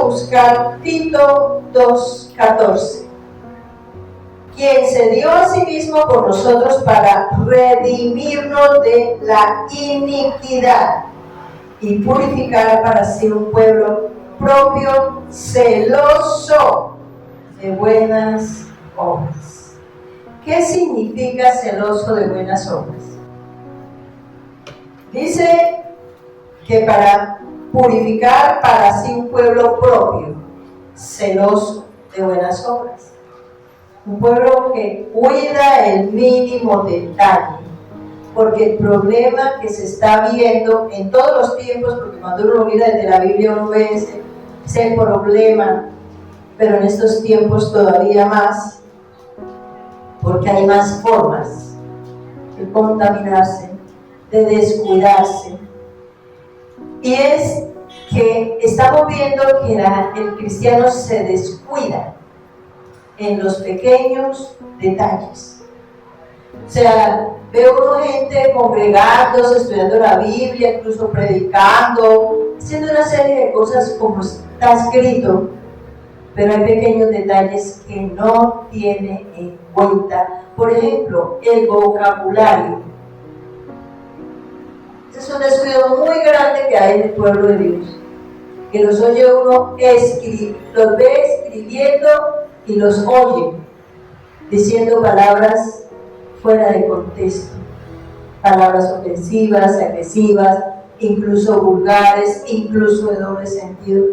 buscar Tito 2:14. Quien se dio a sí mismo por nosotros para redimirnos de la iniquidad y purificar para sí un pueblo propio, celoso de buenas obras. ¿Qué significa celoso de buenas obras? Dice que para purificar para sí un pueblo propio, celoso de buenas obras. Un pueblo que cuida el mínimo detalle, porque el problema que se está viendo en todos los tiempos, porque cuando uno lo mira desde la Biblia uno ve ese problema, pero en estos tiempos todavía más, porque hay más formas de contaminarse, de descuidarse. Y es que estamos viendo que el cristiano se descuida en los pequeños detalles. O sea, veo uno gente congregándose, estudiando la Biblia, incluso predicando, haciendo una serie de cosas como está escrito, pero hay pequeños detalles que no tiene en cuenta. Por ejemplo, el vocabulario. Ese es un descuido muy grande que hay en el pueblo de Dios, que los oye uno los ve escribiendo y los oye diciendo palabras fuera de contexto, palabras ofensivas, agresivas, incluso vulgares, incluso de doble sentido.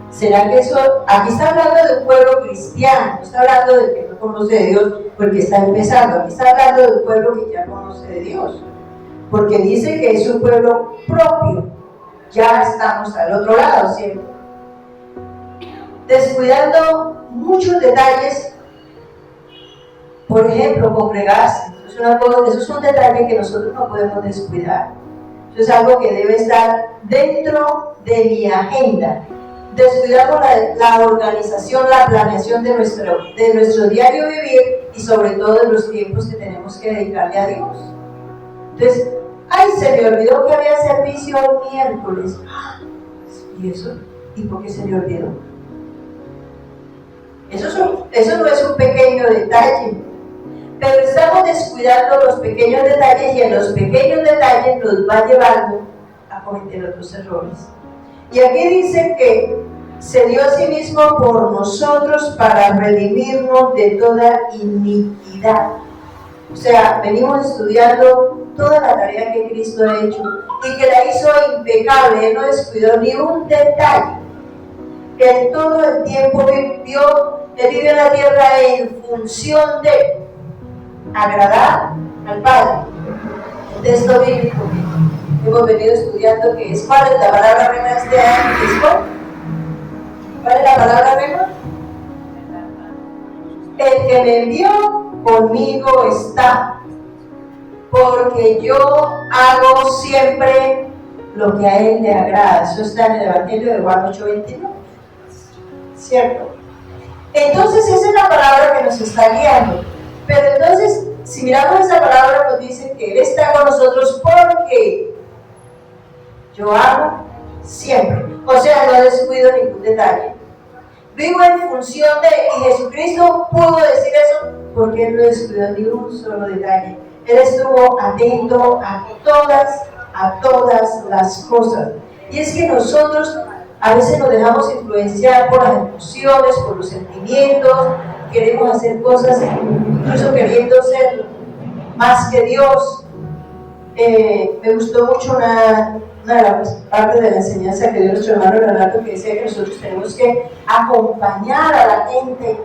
¿Será que eso? Aquí está hablando de un pueblo cristiano, no está hablando del que no conoce de Dios porque está empezando, aquí está hablando de un pueblo que ya conoce de Dios, porque dice que es un pueblo propio. Ya estamos al otro lado, ¿cierto? Descuidando muchos detalles. Por ejemplo, congregarse. Eso es un detalle que nosotros no podemos descuidar. Eso es algo que debe estar dentro de mi agenda. Descuidamos la organización, la planeación de nuestro diario vivir y sobre todo de los tiempos que tenemos que dedicarle a Dios. Entonces, se me olvidó que había servicio el miércoles. ¿Y eso? ¿Y por qué se me olvidó? Eso no es un pequeño detalle, pero estamos descuidando los pequeños detalles y en los pequeños detalles nos va llevando a cometer otros errores. Y aquí dice que se dio a sí mismo por nosotros para redimirnos de toda iniquidad. O sea, venimos estudiando toda la tarea que Cristo ha hecho y que la hizo impecable. Él no descuidó ni un detalle. Él todo el tiempo él vive en la tierra en función de agradar al Padre. El texto bíblico que hemos venido estudiando, que es ¿cuál es la palabra rema este año? ¿Cuál es la palabra rema? El que me envió conmigo está, porque yo hago siempre lo que a él le agrada. Eso está en el Evangelio de Juan 8:29, ¿cierto? Entonces esa es la palabra que nos está guiando. Pero entonces, si miramos esa palabra, nos dice que Él está con nosotros porque yo hago siempre. O sea, no descuido ningún detalle. Vivo en función de, y Jesucristo pudo decir eso porque Él no descuidó ni un solo detalle. Él estuvo atento a todas las cosas. Y es que nosotros a veces nos dejamos influenciar por las emociones, por los sentimientos, queremos hacer cosas, incluso queriendo ser más que Dios. Me gustó mucho una de las partes de la enseñanza que dio nuestro hermano Leonardo, que decía que nosotros tenemos que acompañar a la gente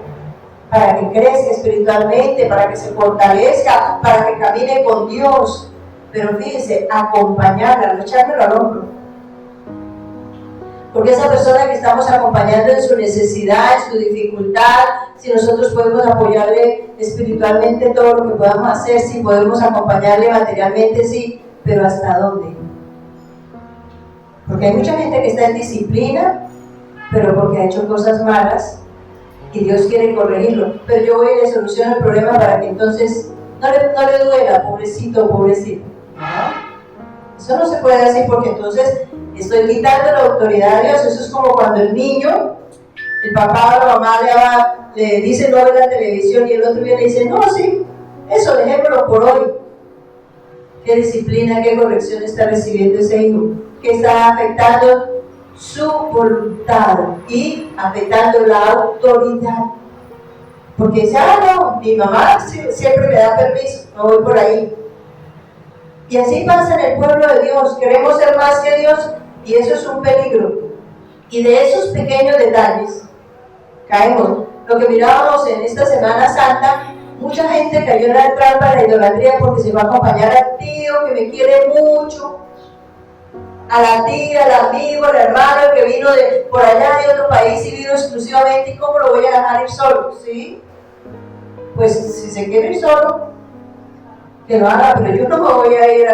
para que crezca espiritualmente, para que se fortalezca, para que camine con Dios. Pero fíjense, acompañarla, no echármelo al hombro. Porque esa persona que estamos acompañando en su necesidad, en su dificultad, si nosotros podemos apoyarle espiritualmente todo lo que podamos hacer, si podemos acompañarle materialmente, sí, pero ¿hasta dónde? Porque hay mucha gente que está en disciplina, pero porque ha hecho cosas malas y Dios quiere corregirlo. Pero yo voy y le soluciono el problema para que entonces no le duela, pobrecito o pobrecita. Eso no se puede decir porque entonces estoy quitando la autoridad de Dios. Eso es como cuando el niño El papá o la mamá le dice no ve la televisión y el otro día le dice, no, sí, eso dejémoslo por hoy. ¿Qué disciplina, qué corrección está recibiendo ese hijo? Que está afectando su voluntad y afectando la autoridad. Porque dice, no, mi mamá siempre me da permiso, no voy por ahí. Y así pasa en el pueblo de Dios, queremos ser más que Dios y eso es un peligro. Y de esos pequeños detalles caemos. Lo que mirábamos en esta Semana Santa, mucha gente cayó en la trampa de la idolatría porque se va a acompañar al tío que me quiere mucho, a la tía, al amigo, al hermano que vino de por allá de otro país y vino exclusivamente, ¿y cómo lo voy a dejar ir solo? ¿Sí? Pues si se quiere ir solo, que lo haga, pero yo no me voy a ir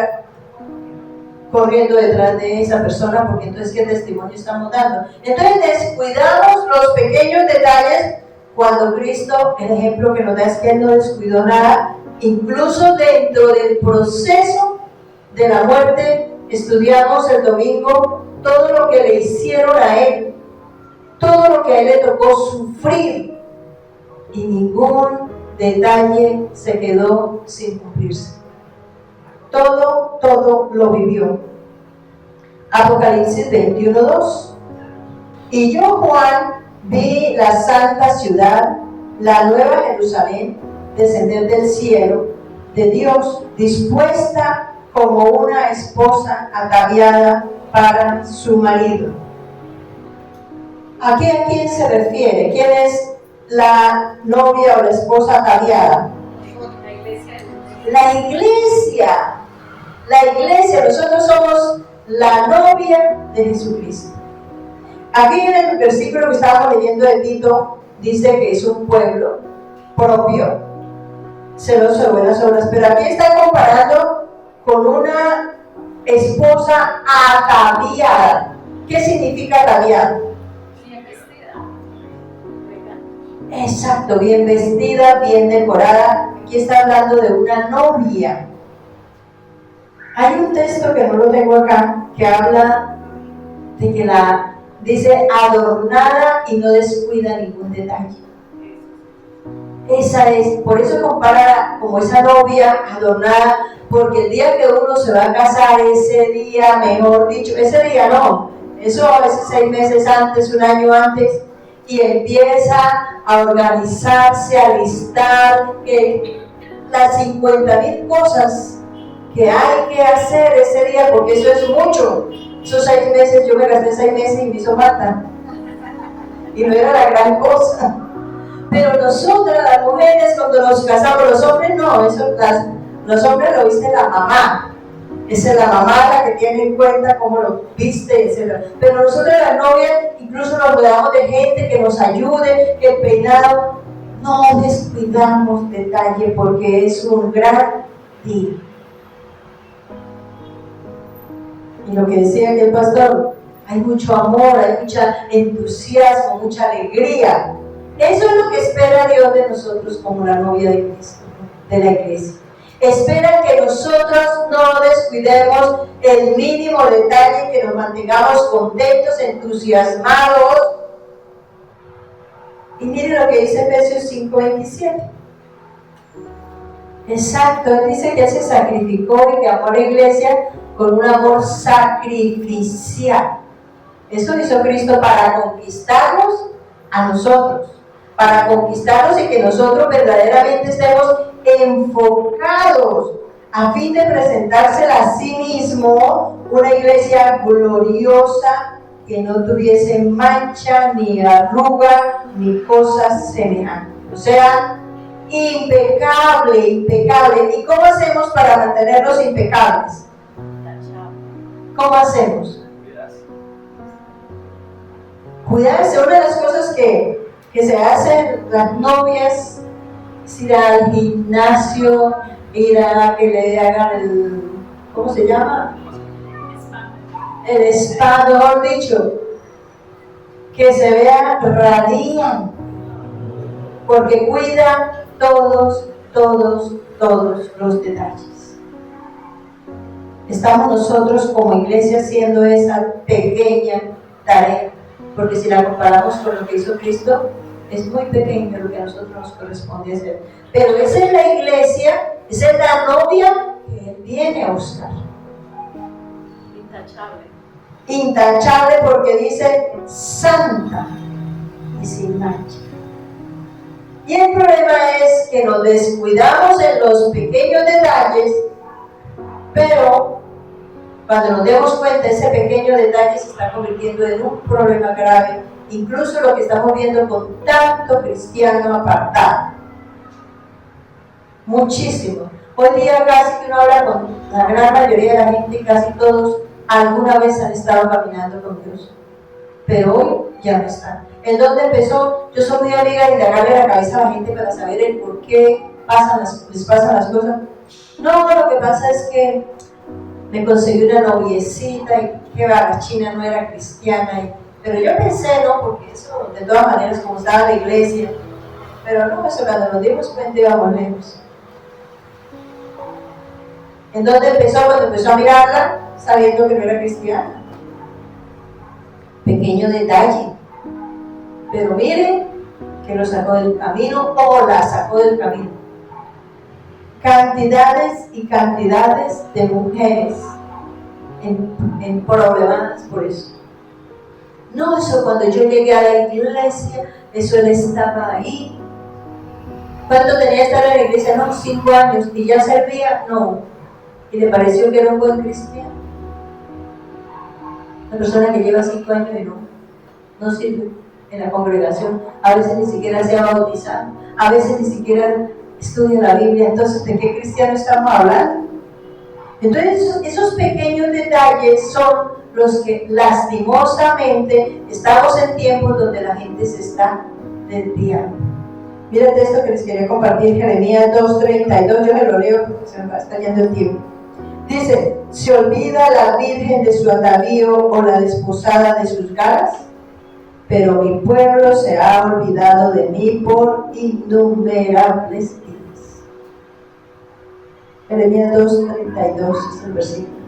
corriendo detrás de esa persona porque entonces ¿qué testimonio estamos dando? Entonces descuidamos los pequeños detalles cuando Cristo, el ejemplo que nos da es que Él no descuidó nada, incluso dentro del proceso de la muerte. Estudiamos el domingo todo lo que le hicieron a Él, todo lo que a Él le tocó sufrir y ningún detalle se quedó sin cumplirse. Todo lo vivió. Apocalipsis 21:2. Y yo, Juan, vi la santa ciudad, la nueva Jerusalén, descender del cielo de Dios, dispuesta como una esposa ataviada para su marido. ¿Aquí a quién se refiere? ¿Quién es la novia o la esposa ataviada? La iglesia. La iglesia, nosotros somos la novia de Jesucristo. Aquí en el versículo que estábamos leyendo de Tito, dice que es un pueblo propio, celoso de buenas obras, pero aquí está comparando con una esposa ataviada. ¿Qué significa ataviada? Bien vestida. Exacto, bien vestida, bien decorada. Aquí está hablando de una novia. Hay un texto que no lo tengo acá, que habla de que dice adornada y no descuida ningún detalle. Esa es, por eso compara como esa novia adornada, porque el día que uno se va a casar, ese día, mejor dicho, ese día no, eso a veces 6 meses antes, un año antes, y empieza a organizarse, a listar las 50,000 cosas que hay que hacer ese día, porque eso es mucho. Esos 6 meses, yo me gasté 6 meses y me hizo falta. Y no era la gran cosa. Pero nosotras, las mujeres, cuando nos casamos, los hombres no, los hombres lo viste la mamá. Esa es la mamá la que tiene en cuenta cómo lo viste, etc. Pero nosotros, las novias, incluso nos rodeamos de gente que nos ayude, que el peinado, no descuidamos detalle porque es un gran día. Y lo que decía aquí el pastor, hay mucho amor, hay mucho entusiasmo, mucha alegría. Eso es lo que espera Dios de nosotros como la novia de Cristo, de la iglesia. Espera que nosotros no descuidemos el mínimo detalle, que nos mantengamos contentos, entusiasmados. Y miren lo que dice Efesios 5:27. Exacto, él dice que él se sacrificó y que amó a la iglesia con un amor sacrificial. Eso hizo Cristo para conquistarnos a nosotros, para conquistarnos y que nosotros verdaderamente estemos enfocados a fin de presentársela a sí mismo una iglesia gloriosa que no tuviese mancha, ni arruga, ni cosas semejantes. O sea, impecable. ¿Y cómo hacemos para mantenernos impecables? ¿Cómo hacemos? Cuidarse. Una de las cosas que se hacen las novias es ir al gimnasio, ir a que le hagan ¿cómo se llama? El spa, mejor dicho, que se vea radiante, porque cuida todos los detalles. Estamos nosotros como iglesia haciendo esa pequeña tarea, porque si la comparamos con lo que hizo Cristo, es muy pequeño lo que a nosotros nos corresponde hacer. Pero esa es la iglesia, esa es la novia que Él viene a buscar. Intachable. Intachable porque dice santa y sin mancha. Y el problema es que nos descuidamos en los pequeños detalles, pero cuando nos demos cuenta, ese pequeño detalle se está convirtiendo en un problema grave, incluso lo que estamos viendo con tanto cristiano apartado. Muchísimo. Hoy día casi que uno habla con la gran mayoría de la gente, casi todos alguna vez han estado caminando con Dios, pero hoy ya no están. ¿En dónde empezó? Yo soy muy amiga de agarrarle la cabeza a la gente para saber el por qué les pasan las cosas. No, lo que pasa es que me conseguí una noviecita y que la china no era cristiana. Pero yo pensé, no, porque eso de todas maneras, como estaba la iglesia. Pero no, eso cuando nos dimos cuenta íbamos lejos. ¿En dónde empezó? Cuando empezó a mirarla, sabiendo que no era cristiana. Pequeño detalle. Pero miren que lo sacó del camino o la sacó del camino. Cantidades y cantidades de mujeres en problemas por eso. No, eso cuando yo llegué a la iglesia, eso él estaba ahí. ¿Cuánto tenía que estar en la iglesia? No, 5 años. ¿Y ya servía? No. Y le pareció que era un buen cristiano. Una persona que lleva 5 años y no sirve en la congregación, a veces ni siquiera se ha bautizado, a veces ni siquiera estudia la Biblia. Entonces, ¿de qué cristiano estamos hablando? Entonces, esos pequeños detalles son los que lastimosamente estamos en tiempos donde la gente se está desviando. Mira el texto que les quería compartir, Jeremías 2:32, yo me lo leo porque se me va estallando el tiempo. Dice, ¿se olvida la virgen de su atavío o la desposada de sus galas? Pero mi pueblo se ha olvidado de mí por innumerables días. Jeremías 2:32 es el versículo.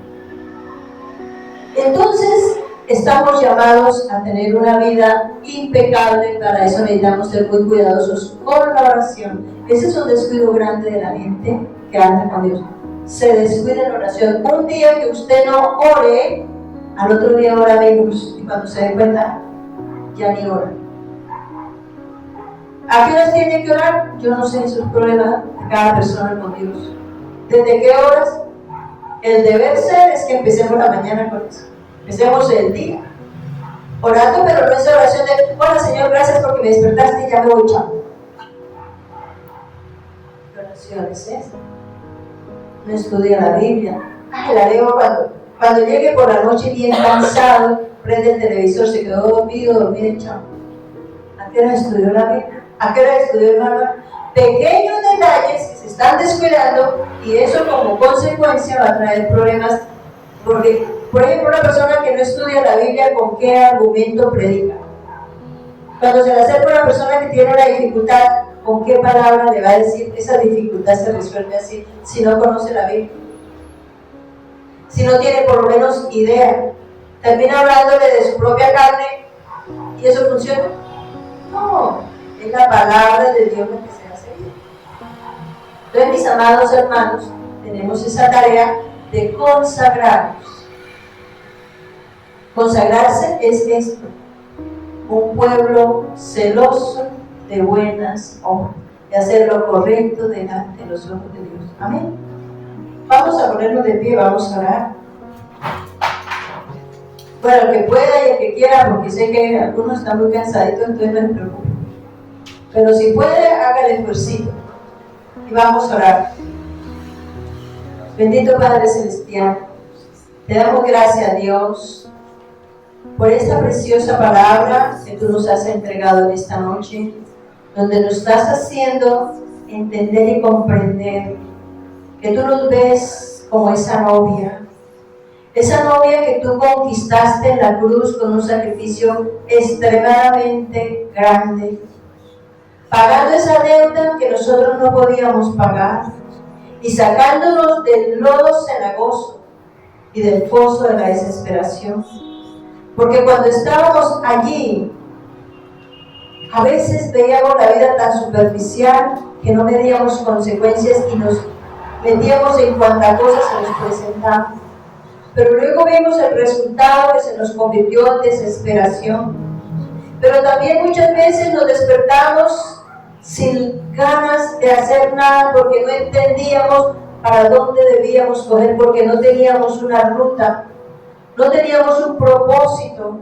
Entonces, estamos llamados a tener una vida impecable. Para eso necesitamos ser muy cuidadosos con la oración. Ese es un descuido grande de la gente que anda con Dios. Se descuida en la oración. Un día que usted no ore, al otro día ora menos. Y cuando se dé cuenta, ya ni ora. ¿A qué horas tiene que orar? Yo no sé, esos problemas de cada persona con Dios. ¿Desde qué horas? El deber ser es que empecemos la mañana con eso. Empecemos el día orando, pero no es oración de hola Señor, gracias porque me despertaste y ya me voy, chao. La oración es esa. No estudia la Biblia. Ay, la leo cuando llegue por la noche bien cansado, prende el televisor, se quedó dormido y chao. ¿A qué hora estudió la Biblia? ¿A qué hora estudió el manual? Pequeños detalles que se están descuidando y eso como consecuencia va a traer problemas. Porque, por ejemplo, una persona que no estudia la Biblia, ¿con qué argumento predica? Cuando se le acerca a una persona que tiene una dificultad, ¿con qué palabra le va a decir esa dificultad se resuelve así si no conoce la Biblia? Si no tiene por lo menos idea, termina hablándole de su propia carne y eso funciona. No, es la palabra de Dios la que se hace bien. Entonces, mis amados hermanos, tenemos esa tarea de consagrarnos. Consagrarse es esto: un pueblo celoso de buenas obras, de hacer lo correcto delante de los ojos de Dios. Amén. Vamos a ponernos de pie, vamos a orar. Bueno, el que pueda y el que quiera, porque sé que algunos están muy cansaditos, entonces no les preocupe. Pero si puede, haga el esfuerzo y vamos a orar. Bendito Padre Celestial, te damos gracias, Dios, por esta preciosa palabra que tú nos has entregado en esta noche, donde nos estás haciendo entender y comprender que tú nos ves como esa novia que tú conquistaste en la cruz con un sacrificio extremadamente grande, pagando esa deuda que nosotros no podíamos pagar y sacándonos del lodo cenagoso y del foso de la desesperación, Porque cuando estábamos allí, a veces veíamos la vida tan superficial que no medíamos consecuencias y nos metíamos en cuanta cosa se nos presentaba. Pero luego vimos el resultado que se nos convirtió en desesperación. Pero también muchas veces nos despertamos sin ganas de hacer nada porque no entendíamos para dónde debíamos coger, porque no teníamos una ruta, no teníamos un propósito.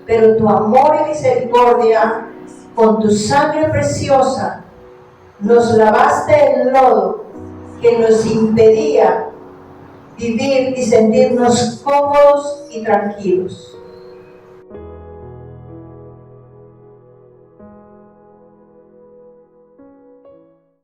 Pero tu amor y misericordia, con tu sangre preciosa, nos lavaste el lodo que nos impedía vivir y sentirnos cómodos y tranquilos.